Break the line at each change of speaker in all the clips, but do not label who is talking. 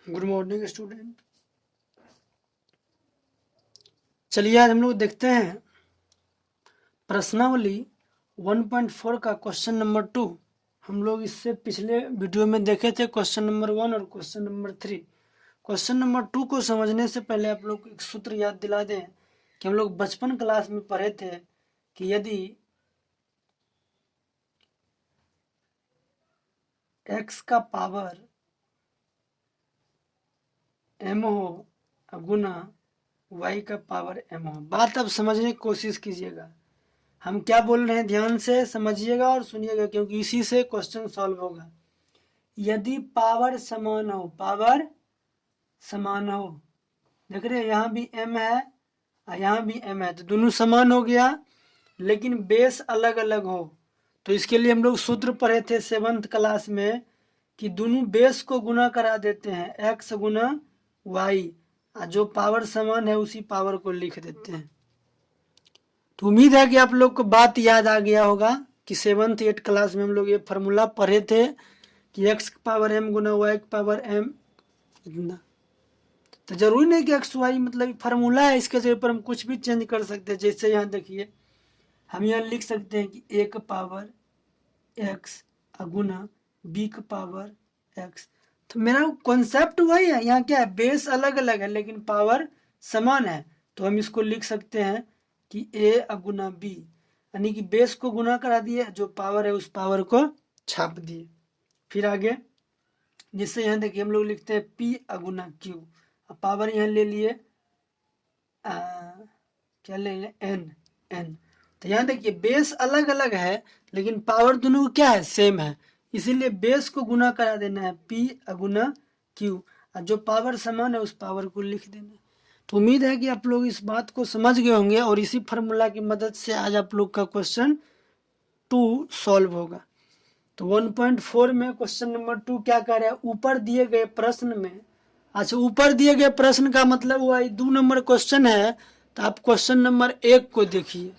Good morning student. चलिए आज हम लोग देखते हैं प्रश्नावली 1.4 का क्वेश्चन नंबर 2। हम लोग इससे पिछले वीडियो में देखे थे क्वेश्चन नंबर 1 और क्वेश्चन नंबर 3। क्वेश्चन नंबर 2 को समझने से पहले आप लोग एक सूत्र याद दिला दें कि हम लोग बचपन क्लास में पढ़े थे कि यदि x का पावर m हो गुना y का पावर m हो। बात अब समझने की कोशिश कीजिएगा। हम क्या बोल रहे हैं ध्यान से समझिएगा और सुनिएगा, क्योंकि इसी से क्वेश्चन सॉल्व होगा। यदि पावर समान हो, पावर समान हो, देख रहे हैं यहाँ भी m है और यहाँ भी m है, तो दोनों समान हो गया, लेकिन बेस अलग अलग हो। तो इसके लिए हम लोग सूत्र पढ़े थे 7th क्लास में कि दोनों बेस को गुना करा देते हैं, x गुना y, और जो पावर समान है उसी पावर को लिख देते हैं। तो उम्मीद है कि आप लोग को बात याद आ गया होगा कि 7th 8th क्लास में हम लोग ये फार्मूला पढ़े थे कि x पावर m गुना y पावर m इतना। तो जरूरी नहीं कि x y मतलब फार्मूला है, इसके जगह पर हम कुछ भी चेंज कर सकते हैं। जैसे यहाँ देखिए हम यहाँ लिख सकते हैं कि a का पावर x गुना b का पावर x। तो मेरा कॉन्सेप्ट वही है, यहाँ क्या है, बेस अलग अलग है लेकिन पावर समान है। तो हम इसको लिख सकते हैं कि a गुना b, यानी कि बेस को गुना करा दिए, जो पावर है उस पावर को छाप दिए। फिर आगे जिससे यहाँ देखिए हम लोग लिखते हैं p गुना q, पावर यहाँ ले लिए क्या ले लें n। तो यहाँ देखिए बेस अलग अलग है लेकिन पावर दोनों क्या है, सेम है, इसीलिए बेस को गुना करा देना है p गुना q, और जो पावर समान है उस पावर को लिख देना है। तो उम्मीद है कि आप लोग इस बात को समझ गए होंगे और इसी फार्मूला की मदद से आज आप लोग का क्वेश्चन 2 सॉल्व होगा। तो 1.4 में क्वेश्चन नंबर 2 क्या कर रहा है, ऊपर दिए गए प्रश्न में, अच्छा ऊपर दिए गए प्रश्न का मतलब हुआ 2 नंबर क्वेश्चन है। तो आप क्वेश्चन नंबर 1 को देखिए।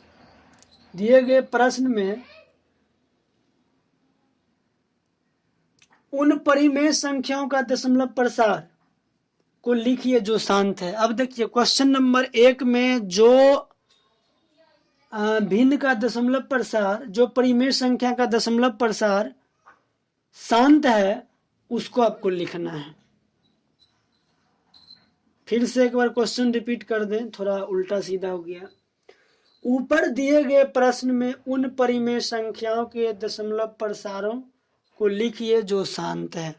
दिए गए प्रश्न में उन परिमेय संख्याओं का दशमलव प्रसार को लिखिए जो शांत है। अब देखिए क्वेश्चन नंबर 1 में जो भिन्न का दशमलव प्रसार, जो परिमेय संख्या का दशमलव प्रसार शांत है, उसको आपको लिखना है। फिर से एक बार क्वेश्चन रिपीट कर दें, थोड़ा उल्टा सीधा हो गया। ऊपर दिए गए प्रश्न में उन परिमेय संख्याओं के दशमलव प्रसारों को लिखिए जो शांत है।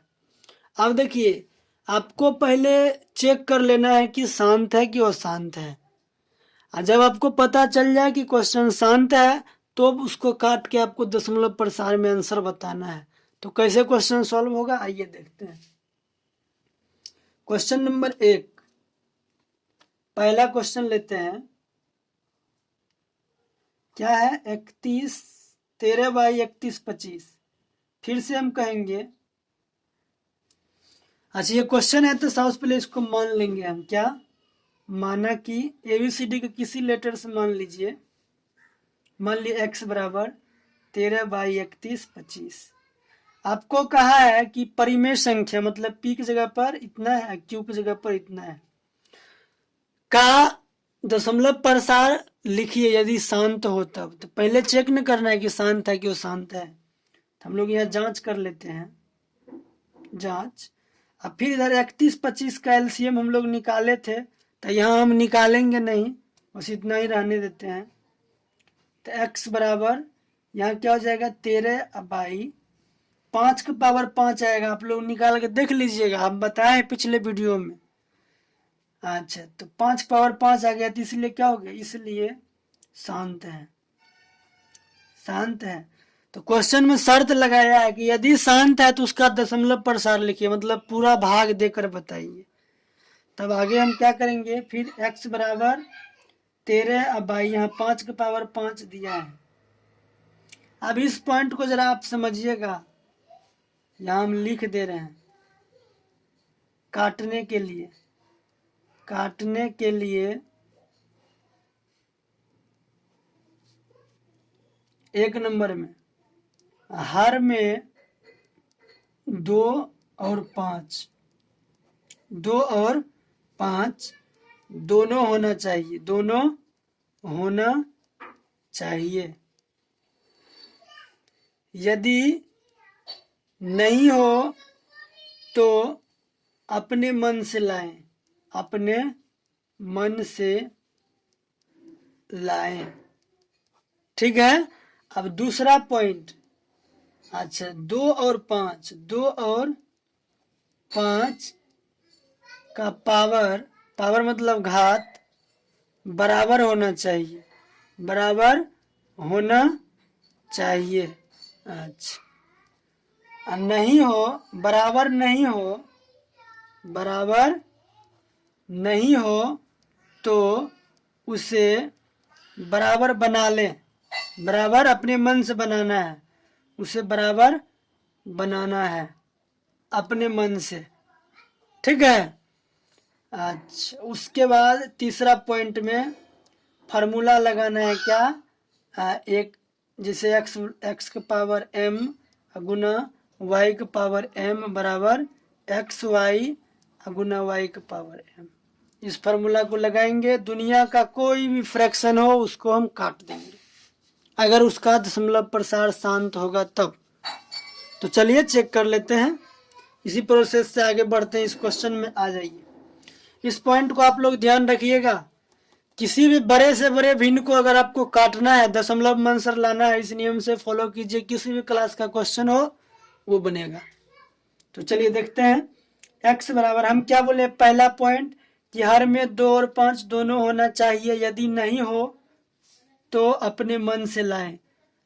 अब देखिए आपको पहले चेक कर लेना है कि शांत है कि अशांत है, और जब आपको पता चल जाए कि क्वेश्चन शांत है तो उसको काट के आपको दशमलव प्रसार में आंसर बताना है। तो कैसे क्वेश्चन सॉल्व होगा आइए देखते हैं। क्वेश्चन नंबर 1, पहला क्वेश्चन लेते हैं। क्या है, 31 13 बाई 31 25। फिर से हम कहेंगे, अच्छा ये क्वेश्चन है तो सबसे पहले इसको मान लेंगे हम। क्या माना कि ABCD के किसी लेटर से मान लीजिए, मान लीजिए x बराबर 13 बाई 31 25। आपको कहा है कि परिमेय संख्या मतलब p की जगह पर इतना है, q की जगह पर इतना है, का दशमलव प्रसार लिखिए यदि शांत हो तब। तो पहले चेक न करना है कि शांत है कि अशांत है, तो हम लोग यहाँ जांच कर लेते हैं, जांच। अब फिर इधर 31 25 का एलसीएम हम लोग निकाले थे, तो यहाँ हम निकालेंगे नहीं, बस इतना ही रहने देते हैं। तो x बराबर यहाँ क्या हो जाएगा, 13 बाई 5 का पावर 5 आएगा। आप लोग निकाल के देख लीजिएगा, हम बताए पिछले वीडियो में। अच्छा तो 5 पावर 5 आ गया, तो इसलिए क्या हो गया, इसलिए शांत है, शांत है। तो क्वेश्चन में शर्त लगाया है कि यदि शांत है तो उसका दशमलव प्रसार लिखिए, मतलब पूरा भाग देकर बताइए। तब आगे हम क्या करेंगे, फिर x बराबर 13 बाई यहाँ 5 का पावर 5 दिया है। अब इस पॉइंट को जरा आप समझिएगा, यहाँ हम लिख दे रहे हैं काटने के लिए, काटने के लिए एक नंबर में हर में 2 और 5, 2 और 5 दोनों होना चाहिए, दोनों होना चाहिए। यदि नहीं हो तो अपने मन से लाएं, अपने मन से लाएं। ठीक है। अब दूसरा पॉइंट, अच्छा 2 और 5, 2 और 5 का पावर, पावर मतलब घात, बराबर होना चाहिए, बराबर होना चाहिए। अच्छा नहीं हो, बराबर नहीं हो, बराबर नहीं हो तो उसे बराबर बना लें, बराबर अपने मन से बनाना है, उसे बराबर बनाना है अपने मन से। ठीक है। अच्छा उसके बाद तीसरा पॉइंट में फार्मूला लगाना है क्या, एक जैसे x का पावर m गुना y का पावर m बराबर xy गुना y का पावर m। इस फार्मूला को लगाएंगे, दुनिया का कोई भी फ्रैक्शन हो उसको हम काट देंगे, अगर उसका दशमलव प्रसार शांत होगा तब। तो चलिए चेक कर लेते हैं, इसी प्रोसेस से आगे बढ़ते हैं, इस क्वेश्चन में आ जाइए। इस पॉइंट को आप लोग ध्यान रखिएगा, किसी भी बड़े से बड़े भिन्न को अगर आपको काटना है, दशमलव में आंसर लाना है, इस नियम से फॉलो कीजिए, किसी भी क्लास का क्वेश्चन हो वो बनेगा। तो चलिए देखते हैं, x बराबर हम क्या बोले, पहला पॉइंट कि हर में 2 और 5 दोनों होना चाहिए, यदि नहीं हो तो अपने मन से लाएं,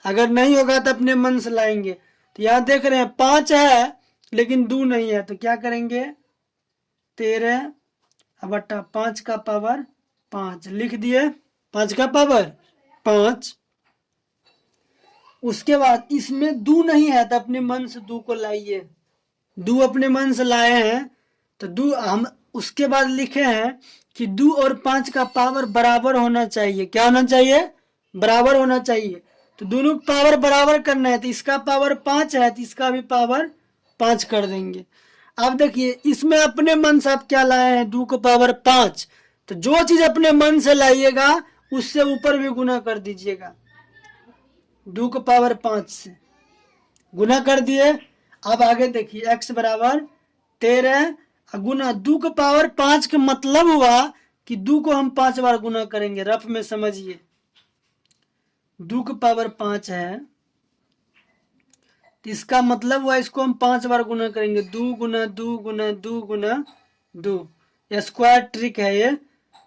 अगर नहीं होगा तो अपने मन से लाएंगे। तो यहाँ देख रहे हैं 5 है लेकिन 2 नहीं है, तो क्या करेंगे, 13 बटा 5 का पावर 5 लिख दिए, 5 का पावर 5। उसके बाद इसमें 2 नहीं है तो अपने मन से 2 को लाइए, 2 अपने मन से लाए हैं तो 2 हम उसके बाद लिखे हैं कि 2 और 5 का पावर बराबर होना चाहिए, क्या होना चाहिए, बराबर होना चाहिए। तो दोनों पावर बराबर करना है, तो इसका पावर 5 है तो इसका भी पावर 5 कर देंगे। अब देखिए इसमें अपने मन से आप क्या लाए हैं, 2 को पावर 5, तो जो चीज अपने मन से लाइएगा उससे ऊपर भी गुना कर दीजिएगा, 2 को पावर 5 से गुना कर दिए। अब आगे देखिए x बराबर 13 गुना 2 को पावर 5 का मतलब हुआ कि 2 को हम 5 बार गुना करेंगे, रफ में समझिए, 2 को पावर 5 है तो इसका मतलब हुआ इसको हम 5 बार गुना करेंगे, 2 गुना 2 गुना 2 गुना 2, स्क्वायर ट्रिक है ये।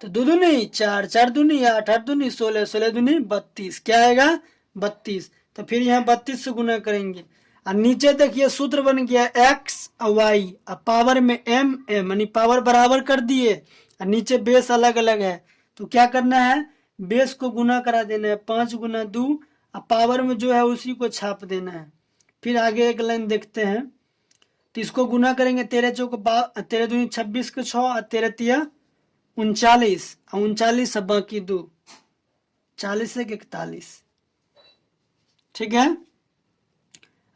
तो 2 दूनी 4, 4 दूनी 8, 8 दूनी 16, 16 दूनी 32, क्या आएगा 32। तो फिर यहाँ 32 से गुना करेंगे और नीचे देखिए सूत्र बन गया x और y, अब पावर में m m यानी पावर बराबर कर दिए और नीचे बेस अलग अलग है, तो क्या करना है, बेस को गुना करा देना है, 5 गुना 2 और पावर में जो है उसी को छाप देना है। फिर आगे एक लाइन देखते हैं, तो इसको गुना करेंगे, 13 चौक 13 दूनी 26 के 6 और 13 तिया 39 और 39 सब बाकी 2, 40 से 41। ठीक है।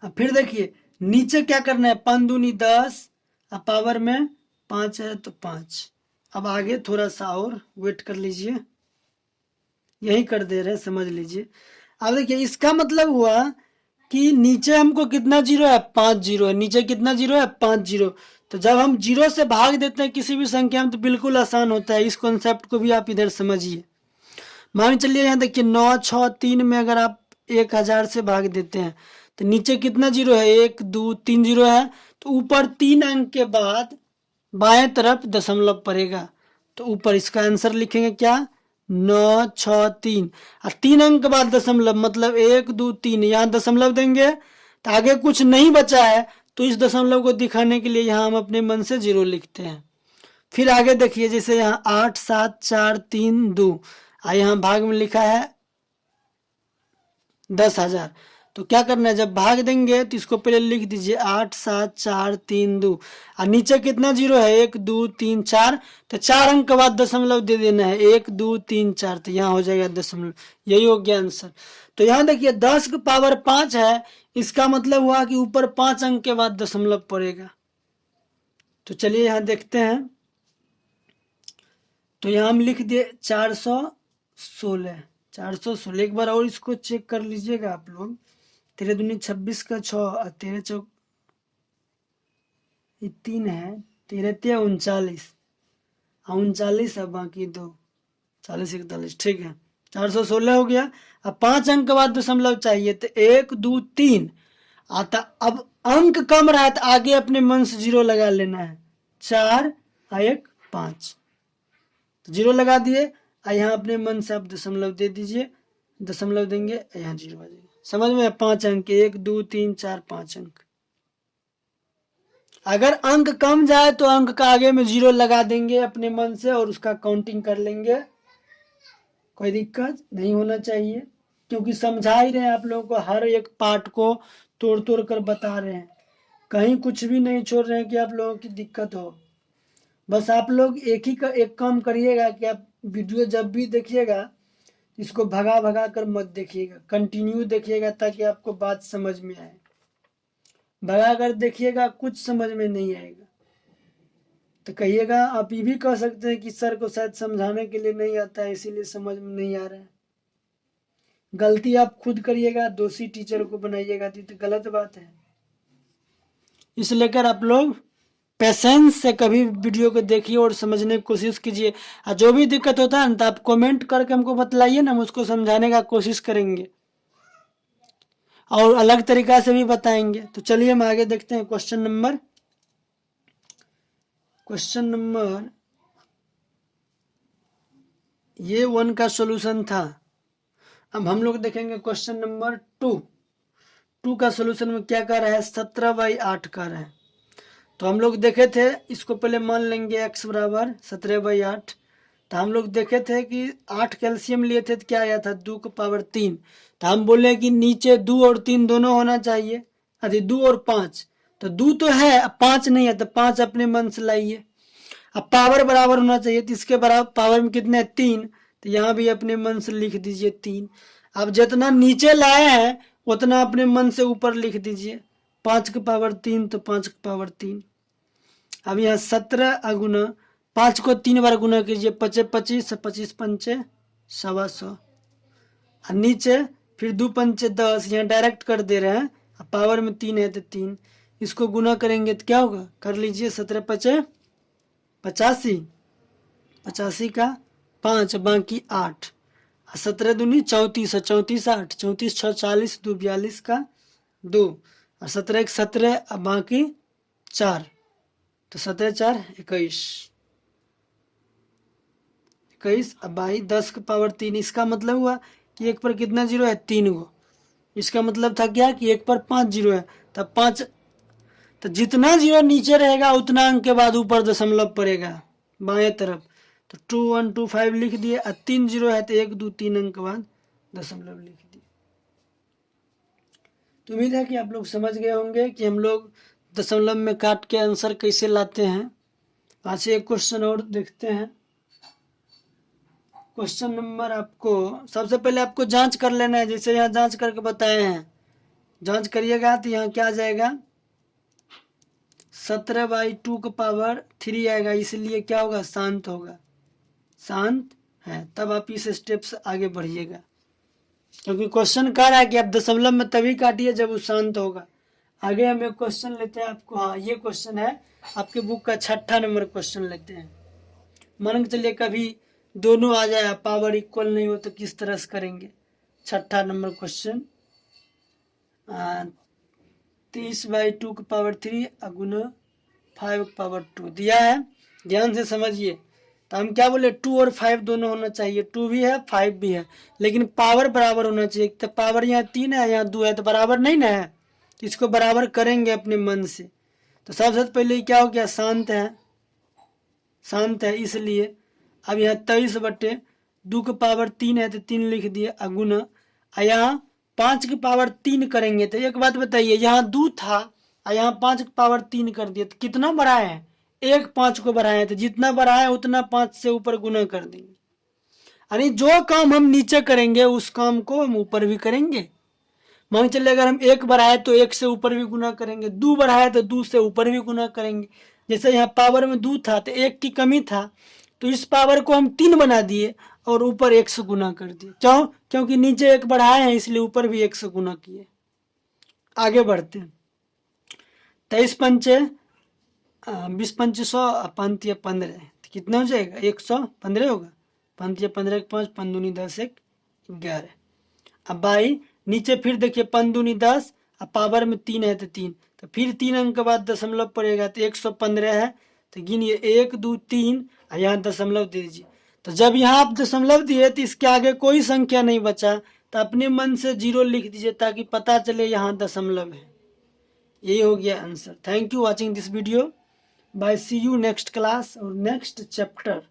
अब फिर देखिए नीचे क्या करना है, 5 दूनी 10 और पावर में 5 है तो 5। अब आगे थोड़ा सा और वेट कर लीजिए, यही कर दे रहे, समझ लीजिए। अब देखिए इसका मतलब हुआ कि नीचे हमको कितना जीरो है, 5 जीरो है, नीचे कितना जीरो है, 5 जीरो। तो जब हम जीरो से भाग देते हैं किसी भी संख्या में तो बिल्कुल आसान होता है, इस कॉन्सेप्ट को भी आप इधर समझिए। मान चलिए यहाँ देखिए 9 6 3 में अगर आप 1000 से भाग देते हैं तो नीचे कितना जीरो है, 1 2 3 जीरो है, तो ऊपर 3 अंक के बाद बाएं तरफ दशमलव पड़ेगा, तो ऊपर इसका आंसर लिखेंगे क्या, 9 6 3 और 3 अंक के बाद दशमलव मतलब 1 2 3, यहाँ दशमलव देंगे तो आगे कुछ नहीं बचा है, तो इस दशमलव को दिखाने के लिए यहाँ हम अपने मन से 0 लिखते हैं। फिर आगे देखिए जैसे यहाँ 8 7 4 3 2 और यहाँ भाग में लिखा है 10,000, तो क्या करना है, जब भाग देंगे तो इसको पहले लिख दीजिए 8 7 4 3 2 और नीचे कितना जीरो है, 1 2 3 4, तो 4 अंक के बाद दशमलव दे देना है, 1 2 3 4, तो यहाँ हो जाएगा दशमलव, यही हो गया आंसर। तो यहाँ देखिए 10 की पावर 5 है, इसका मतलब हुआ कि ऊपर 5 अंक के बाद दशमलव पड़ेगा। तो चलिए यहाँ देखते हैं, तो यहाँ हम लिख दिए 416। 416 एक बार और इसको चेक कर लीजिएगा आप लोग। 13 दूनी 26 का 6 और 13 चौक ये 3 है, 13 तिया 39 और 39 है बाकी 2, 40 41, ठीक है 416 हो गया। अब 5 अंक के बाद दशमलव चाहिए, तो 1 2 3 आता। अब अंक कम रहा है तो आगे अपने मन से 0 लगा लेना है। 4 और 1 5, तो 0 लगा दिए। और यहाँ अपने मन से आप दशमलव दे दीजिए, दशमलव देंगे यहाँ 0 आ जाएगा। समझ में? 5 अंक, 1 2 3 4 5 अंक। अगर अंक कम जाए तो अंक का आगे में 0 लगा देंगे अपने मन से और उसका काउंटिंग कर लेंगे, कोई दिक्कत नहीं होना चाहिए, क्योंकि समझा ही रहे हैं आप लोगों को, हर एक पार्ट को तोड़ तोड़ कर बता रहे हैं, कहीं कुछ भी नहीं छोड़ रहे हैं कि आप लोगों की दिक्कत हो। बस आप लोग एक काम करिएगा कि आप वीडियो जब भी देखिएगा इसको भगा भगा कर मत देखिएगा, कंटिन्यू देखिएगा ताकि आपको बात समझ में आए। भगा कर देखिएगा कुछ समझ में नहीं आएगा तो कहिएगा। आप ये भी कह सकते हैं कि सर को शायद समझाने के लिए नहीं आता है इसीलिए समझ में नहीं आ रहा है। गलती आप खुद करिएगा, दोषी टीचर को बनाइएगा तो गलत बात है। इसलिए लेकर आप लोग पेशेंस से कभी वीडियो को देखिए और समझने की कोशिश कीजिए। और जो भी दिक्कत होता है ना तो आप कमेंट करके हमको बतलाइए ना, हम उसको समझाने का कोशिश करेंगे और अलग तरीका से भी बताएंगे। तो चलिए हम आगे देखते हैं। क्वेश्चन नंबर ये 1 का सॉल्यूशन था। अब हम लोग देखेंगे क्वेश्चन नंबर 2 का सॉल्यूशन में क्या कर रहा है, 17/8 कर रहा है। तो हम लोग देखे थे, इसको पहले मान लेंगे x बराबर 17/8। तो हम लोग देखे थे कि 8 कैल्शियम लिए थे तो क्या आया था 2 की पावर 3। तो हम बोले कि नीचे 2 और 3 दोनों होना चाहिए, अरे 2 और 5, तो 2 तो है 5 नहीं है, तो 5 अपने मन से लाइए। अब पावर बराबर होना चाहिए, तो इसके बराबर पावर में कितने 3, तो यहाँ भी अपने मन से लिख दीजिए 3। अब जितना नीचे लाए हैं उतना अपने मन से ऊपर लिख दीजिए। 5 की पावर 3 तो 5 की पावर 3। अब यहाँ 17 अगुना 5 को 3 बार गुना कीजिए, 25 25 25 पंचे 125। और नीचे फिर 2 पंचे 10, यहाँ डायरेक्ट कर दे रहे हैं। अब पावर में 3 है तो 3, इसको गुना करेंगे तो क्या होगा, कर लीजिए 17 5 85, 85 का 5 बाकी 8, 17 दूनी 34, 34 8, 34 6 40, 2 42 का 2, और 17 1 17 अब बाकी 4, तो 17 4 21, 21। अब भाई 10 की पावर 3, इसका मतलब हुआ कि 1 पर कितना 0 है 3 गो। इसका मतलब था क्या कि 1 पर 5 0 है, तब 5, तो जितना 0 नीचे रहेगा उतना अंक के बाद ऊपर दशमलव पड़ेगा बाएं तरफ। तो 2 1 2 5 लिख दिए, और 3 0 है तो 1 2 3 अंक के बाद दशमलव लिख दिए। तो उम्मीद है कि आप लोग समझ गए होंगे कि हम लोग दशमलव में काट के आंसर कैसे लाते हैं। आज से एक क्वेश्चन और देखते हैं। क्वेश्चन नंबर आपको सबसे पहले आपको जांच कर लेना है, जैसे यहाँ जांच करके बताए हैं, जांच करिएगा तो यहाँ क्या आ जाएगा 17/2 का पावर 3 आएगा, इसलिए क्या होगा शांत होगा, शांत है। तब आप इस स्टेप से आगे बढ़िएगा, क्योंकि क्वेश्चन कह रहा है कि आप दशमलव में तभी काटिए जब वो शांत होगा। आगे हम एक क्वेश्चन लेते हैं आपको। हाँ, ये क्वेश्चन है आपके बुक का 6ठा नंबर क्वेश्चन लेते हैं। मान के चलिए कभी दोनों आ जाए, पावर इक्वल नहीं हो तो किस तरह से करेंगे। 6ठा नंबर क्वेश्चन 30/2 की पावर 3 गुना 5 की पावर 2 दिया है, ध्यान से समझिए। तो हम क्या बोले 2 और 5 दोनों होना चाहिए, 2 भी है 5 भी है, लेकिन पावर बराबर होना चाहिए। तो पावर यहाँ 3 है यहाँ 2 है तो बराबर नहीं ना है, तो इसको बराबर करेंगे अपने मन से। तो सबसे पहले क्या हो गया, शांत है, शांत है इसलिए। अब यहाँ 23/2 की पावर 3 है तो 3 लिख दिए अगुना, यहाँ 5 की पावर 3 करेंगे। तो एक बात बताइए, यहाँ 2 था और यहाँ 5 की पावर 3 कर दिए तो कितना बढ़ाए हैं, 1 5 को बढ़ाए हैं, तो जितना बढ़ाए उतना 5 से ऊपर गुना कर देंगे। यानी जो काम हम नीचे करेंगे उस काम को हम ऊपर भी करेंगे। मान चलिए अगर हम 1 बढ़ाए तो 1 से ऊपर भी गुना करेंगे, 2 बढ़ाए तो 2 से ऊपर भी गुना करेंगे। जैसे यहाँ पावर में 2 था तो 1 की कमी था तो इस पावर को हम 3 बना दिए और ऊपर 1 से गुना कर दिए। क्यों? क्योंकि नीचे 1 बढ़ाए हैं इसलिए ऊपर भी 1 से गुना किए। आगे बढ़ते हैं। 23 पंचे 20 पंचे 100, 5 या 15 तो कितना हो जाएगा? 115 होगा। 5 या 15 के 5, 5 दूनी 10, 1 11। अब भाई नीचे फिर देखिए 5 दूनी 10, अब पावर में 3 है तो 3, तो फिर 3 अंक के बाद दशमलव पड़ेगा तो 115 है, तो गिनिए 1 2 3 और यहाँ दशमलव दे दीजिए। तो जब यहाँ आप दशमलव दिए तो इसके आगे कोई संख्या नहीं बचा, तो अपने मन से 0 लिख दीजिए ताकि पता चले यहाँ दशमलव है। यही हो गया answer. Thank you watching this video. Bye, see you next class और नेक्स्ट चैप्टर।